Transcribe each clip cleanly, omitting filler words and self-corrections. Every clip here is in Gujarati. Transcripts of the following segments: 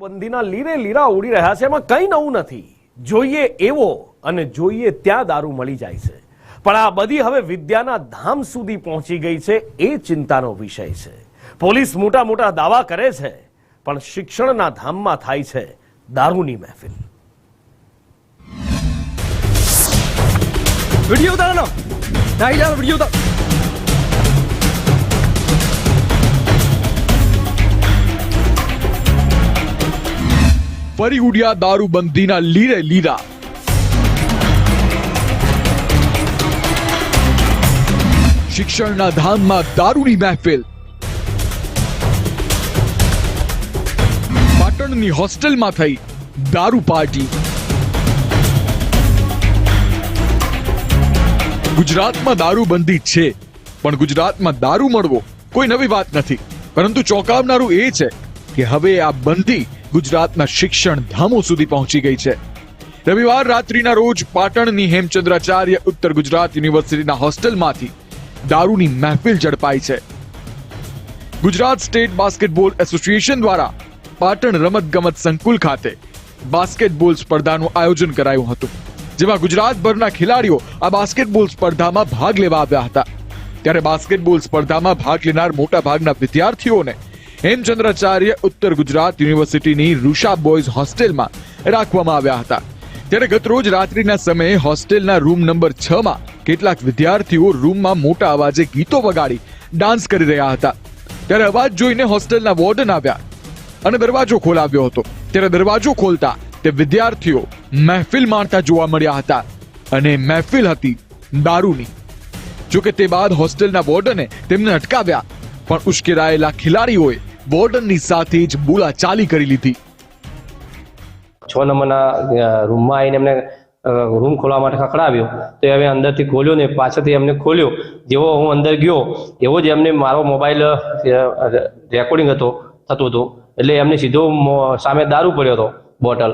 બંધીના લીરે લીરા ઉડી રહ્યા છે, એમાં કંઈ નવું નથી. જોઈએ એવો અને જોઈએ ત્યાં દારૂ મળી જાય છે, પણ આ બધી હવે વિદ્યાના ધામ સુધી પહોંચી ગઈ છે, એ ચિંતાનો વિષય છે. પોલીસ મોટા મોટા દાવા કરે છે, પણ શિક્ષણના ધામમાં થાય છે દારૂની મહેફિલ. વિડિયો ઉતારો, નહીં જાવ વિડિયો ઉતારો. ફરી ઉડ્યા દારૂબંધીના લીરે લીરા. શિક્ષણના ધામમાં દારૂની મહેફિલ. પાટણની હોસ્ટેલમાં થઈ દારૂ પાર્ટી. ગુજરાતમાં દારૂબંધી છે, પણ ગુજરાતમાં દારૂ મળવો કોઈ નવી વાત નથી, પરંતુ ચોંકાવનારું એ છે કે હવે આ બંધી ગુજરાતના શિક્ષણ ધામો સુધી પહોંચી ગઈ છે. રવિવાર રાત્રિના રોજ પાટણની હેમચંદ્રાચાર્ય ઉત્તર ગુજરાત યુનિવર્સિટીના હોસ્ટેલમાંથી દારૂની મહેફિલ ઝડપાઈ છે. ગુજરાત સ્ટેટ બાસ્કેટબોલ એસોસિએશન દ્વારા પાટણ રમતગમત સંકુલ ખાતે બાસ્કેટબોલ સ્પર્ધાનું આયોજન કરાયું હતું, જેમાં ગુજરાતભરના ખેલાડીઓ આ બાસ્કેટબોલ સ્પર્ધામાં ભાગ લેવા આવ્યા હતા. ત્યારે બાસ્કેટબોલ સ્પર્ધામાં ભાગ લેનાર મોટા ભાગના વિદ્યાર્થીઓને હેમચંદ્રાચાર્ય ઉત્તર ગુજરાત યુનિવર્સિટીની રૂષા બોયઝ હોસ્ટેલમાં રાખવામાં આવ્યા હતા. ત્યારે ગતરોજ રાત્રિના સમયે હોસ્ટેલના રૂમ નંબર 6 માં કેટલાક વિદ્યાર્થીઓ રૂમમાં મોટા અવાજે ગીતો વગાડી ડાન્સ કરી રહ્યા હતા. ત્યારે અવાજ જોઈને હોસ્ટેલના વોર્ડન આવ્યા અને દરવાજો ખોલાવ્યો હતો. ત્યારે દરવાજો ખોલતા તે વિદ્યાર્થીઓ મહેફિલ માણતા જોવા મળ્યા હતા, અને મહેફિલ હતી દારૂની. જોકે તે બાદ હોસ્ટેલના વોર્ડને તેમને અટકાવ્યા, પણ ઉશ્કેરાયેલા ખેલાડીઓએ વોર્ડનની સાથે જ બોલાચાલી કરી લીધી. 6 નંબરના રૂમમાં આવીને એમને રૂમ ખોલવા માટે ખખડાવ્યો, તો હવે અંદરથી ખોલ્યો ને પાછળથી એમને ખોલ્યો. જેવો હું અંદર ગયો એવો જ એમને મારો મોબાઈલ રેકોર્ડિંગ થતું હતું, એટલે એમને સીધો સામે દારૂ પડ્યો હતો બોટલ,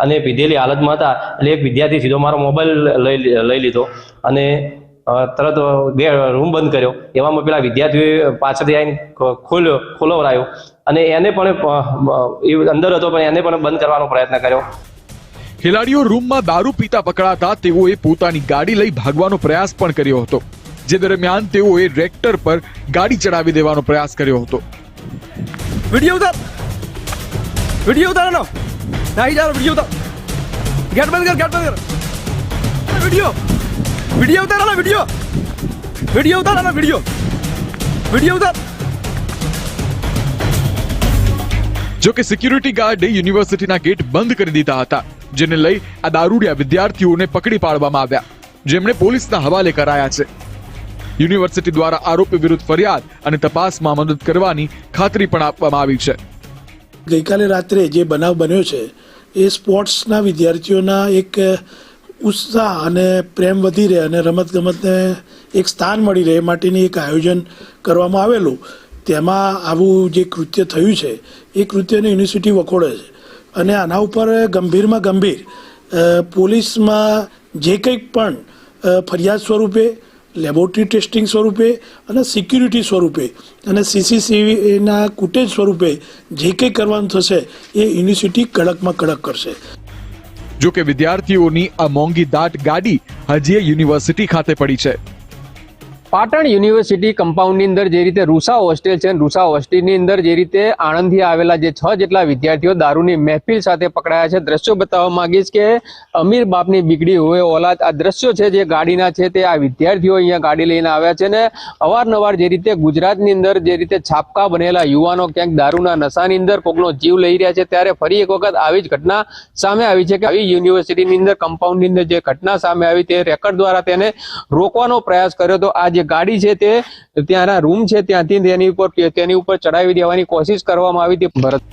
અને પીધેલી હાલતમાં હતા. એટલે એક વિદ્યાર્થી સીધો મારો મોબાઈલ લઈ લીધો અને તરત રૂમ બંધ કર્યો. એવામાં પેલા વિદ્યાર્થીઓએ પાછળથી આવીને ખોલવરાયો, અને એને પણ અંદર હતો, પણ એને પણ બંધ કરવાનો પ્રયત્ન કર્યો. ખેલાડીઓ રૂમમાં દારૂ પીતા પકડાતા તેઓએ પોતાની ગાડી લઈ ભાગવાનો પ્રયાસ પણ કર્યો હતો, જે દરમિયાન તેઓએ રેક્ટર પર ગાડી ચડાવી દેવાનો પ્રયાસ કર્યો હતો. વિડિયો ઉતાર, વિડિયો ઉતારો, નહીં જાવ વિડિયો ઉતાર. ગેટ બંધ કર, ગેટ બંધ કર. વિડિયો વિડિયો ઉતારો, વિડિયો વિડિયો ઉતારો, વિડિયો વિડિયો ઉતાર. જો કે સિક્યુરિટી ગાર્ડે યુનિવર્સિટીના ગેટ બંધ કરી દીધા હતા, જેને લઈ આ દારૂડિયા વિદ્યાર્થીઓને પકડી પાડવામાં આવ્યા, જેમણે પોલીસના હવાલે કરાયા છે. યુનિવર્સિટી દ્વારા આરોપી વિરુદ્ધ ફરિયાદ અને તપાસમાં મદદ કરવાની ખાતરી પણ આપવામાં આવી છે. ગઈકાલે રાત્રે જે બનાવ બન્યો છે એ સ્પોર્ટ્સના વિદ્યાર્થીઓના એક ઉત્સાહ અને પ્રેમ વધી રહે અને રમતગમતને એક સ્થાન મળી રહે માટેની એક આયોજન કરવામાં આવેલું. તેમાં આવું જે કૃત્ય થયું છે એ કૃત્યને યુનિવર્સિટી વખોડે છે, અને આના ઉપર ગંભીરમાં ગંભીર પોલીસમાં જે કંઈક પણ ફરિયાદ સ્વરૂપે, લેબોરેટરી ટેસ્ટિંગ સ્વરૂપે અને સિક્યુરિટી સ્વરૂપે અને CCTVના ફૂટેજ સ્વરૂપે જે કંઈ કરવાનું થશે એ યુનિવર્સિટી કડકમાં કડક કરશે. જો કે વિદ્યાર્થીઓની આ મોંઘી દાટ ગાડી હજી યુનિવર્સિટી ખાતે પડી છે. પાટણ યુનિવર્સિટી કમ્પાઉન્ડની અંદર જે રીતે રૂષા હોસ્ટેલ છે, રૂષા હોસ્ટેલની અંદર જે રીતે આણંદથી આવેલા જે 6 જેટલા વિદ્યાર્થીઓ દારૂની મહેફિલ સાથે પકડાયા છે. દ્રશ્યો બતાવવા માંગીશ કે અમીર બાપની બીગડી હોય ઓલાદ. આ દ્રશ્યો છે જે ગાડીના છે, તે આ વિદ્યાર્થીઓ અહીંયા ગાડી લઈને આવ્યા છે, ને અવારનવાર જે રીતે ગુજરાતની અંદર જે રીતે છાપકા બનેલા યુવાનો ક્યાંક દારૂના નશાની અંદર કોકનો જીવ લઈ રહ્યા છે, ત્યારે ફરી એક વખત આવી જ ઘટના સામે આવી છે કે આવી યુનિવર્સિટીની અંદર કમ્પાઉન્ડની અંદર જે ઘટના સામે આવી તે રેકર્ડ દ્વારા તેને રોકવાનો પ્રયાસ કર્યો હતો. આ ગાડી છે તે ત્યાંના રૂમ છે ત્યાંથી તેની ઉપર ચડાવી દેવાની કોશિશ કરવામાં આવી હતી. ભરત,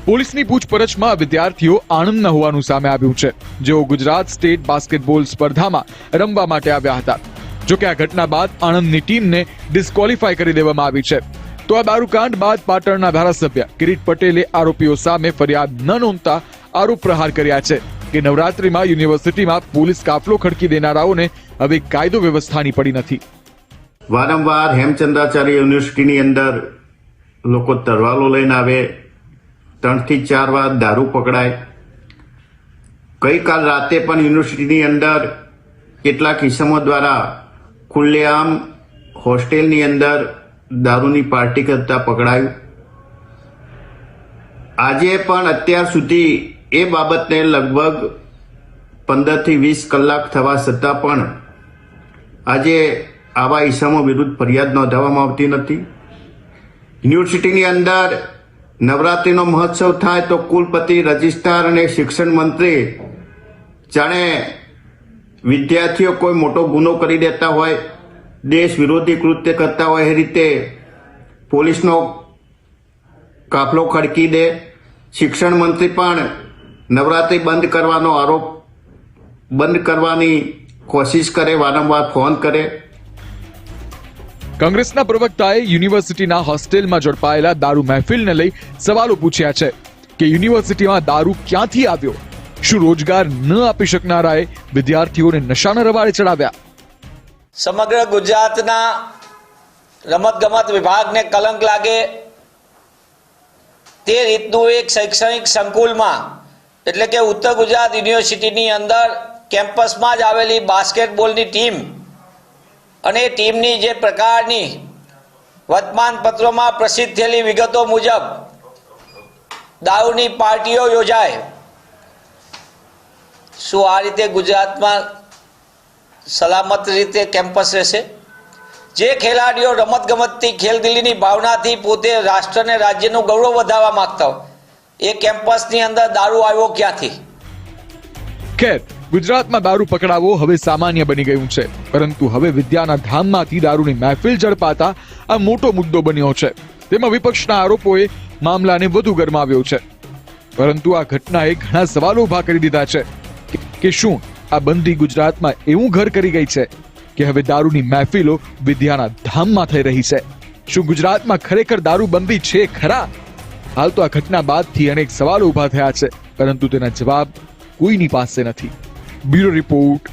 પોલીસની પૂછપરછમાં વિદ્યાર્થીઓ આણંદના હોવાનું સામે આવ્યું છે, જેઓ ગુજરાત સ્ટેટ બાસ્કેટબોલ સ્પર્ધામાં રમવા માટે આવ્યા હતા. જો કે આ ઘટના બાદ આણંદની ટીમને ડિસ્ક્વોલિફાય કરી દેવામાં આવી છે. તો આ દારૂકાંડ બાદ પાટણના ધારાસભ્ય કિરીટ પટેલે આરોપીઓ સામે ફરિયાદ ન નોંધતા આરોપ પ્રહાર કર્યા છે કે નવરાત્રીમાં યુનિવર્સિટીમાં પોલીસ કાફલો ખડકી દેનારાઓને હવે કાયદો વ્યવસ્થાની પડી નથી. વારંવાર હેમચંદ્રાચાર્ય યુનિવર્સિટીની અંદર લોકો તરવાલો લઈને આવે, 3 થી 4 વાર દારૂ પકડાય. ગઈકાલ રાતે પણ યુનિવર્સિટીની અંદર કેટલાક ઇસમો દ્વારા ખુલ્લેઆમ હોસ્ટેલની અંદર દારૂની પાર્ટી કરતા પકડાયું. આજે પણ અત્યાર સુધી એ બાબતને લગભગ 15 થી 20 કલાક થવા છતાં પણ આજે આવા ઇસમો વિરુદ્ધ ફરિયાદ નોંધાવવામાં આવતી નથી. યુનિવર્સિટીની અંદર નવરાત્રિનો મહોત્સવ થાય તો કુલપતિ, રજિસ્ટ્રાર અને શિક્ષણ મંત્રી જાણે વિદ્યાર્થીઓ કોઈ મોટો ગુનો કરી દેતા હોય, દેશ વિરોધી કૃત્ય કરતા હોય એ રીતે પોલીસનો કાફલો ખડકી દે. શિક્ષણ મંત્રી પણ નવરાત્રિ બંધ કરવાનો આરોપ બંધ કરવાની કોશિશ કરે, વારંવાર ફોન કરે. કોંગ્રેસના પ્રવક્તાએ યુનિવર્સિટીના હોસ્ટેલમાં ઝડપાયેલા દારૂ મહેફિલને લઈ સવાલો પૂછ્યા છે કે યુનિવર્સિટીમાં દારૂ ક્યાંથી આવ્યો? શું રોજગાર ન આપી શકનારાએ વિદ્યાર્થીઓને નશાના રવાડે ચડાવ્યા? સમગ્ર ગુજરાતના રમતગમત વિભાગને કલંક લાગે તે રીતનું એક શૈક્ષણિક સંકુલમાં એટલે કે ઉત્તર ગુજરાત યુનિવર્સિટીની અંદર કેમ્પસમાં જ આવેલી બાસ્કેટબોલની ટીમ અને ટીમની જે પ્રકારની વર્તમાનપત્રોમાં પ્રસિદ્ધ થયેલી વિગતો મુજબ દારૂની પાર્ટીઓ યોજાય. શું આ રીતે ગુજરાતમાં સલામત રીતે કેમ્પસ રહેશે? જે ખેલાડીઓ રમતગમતથી ખેલદિલીની ભાવનાથી પોતે રાષ્ટ્ર અને રાજ્યનું ગૌરવ વધારવા માંગતા હોય એ કેમ્પસની અંદર દારૂ આવ્યો ક્યાંથી? ખેર, ગુજરાતમાં દારૂ પકડાવો હવે સામાન્ય બની ગયું છે, પરંતુ હવે વિદ્યાના ધામમાંથી દારૂની મહેફિલ ઝડપાતા આ મોટો મુદ્દો બન્યો છે. તેમાં વિપક્ષના આરોપોએ મામલાને વધુ ગરમાવ્યો છે. પરંતુ આ ઘટનાએ ઘણા સવાલો ઉભા કરી દીધા છે કે શું આ બંદી ગુજરાતમાં એવું ઘર કરી ગઈ છે કે હવે દારૂની મહેફિલો વિદ્યાના ધામમાં થઈ રહી છે? શું ગુજરાતમાં ખરેખર દારૂ બંધી છે ખરા? હાલ તો આ ઘટના બાદથી અનેક સવાલો ઉભા થયા છે, પરંતુ તેના જવાબ કોઈની પાસે નથી. Bureau report,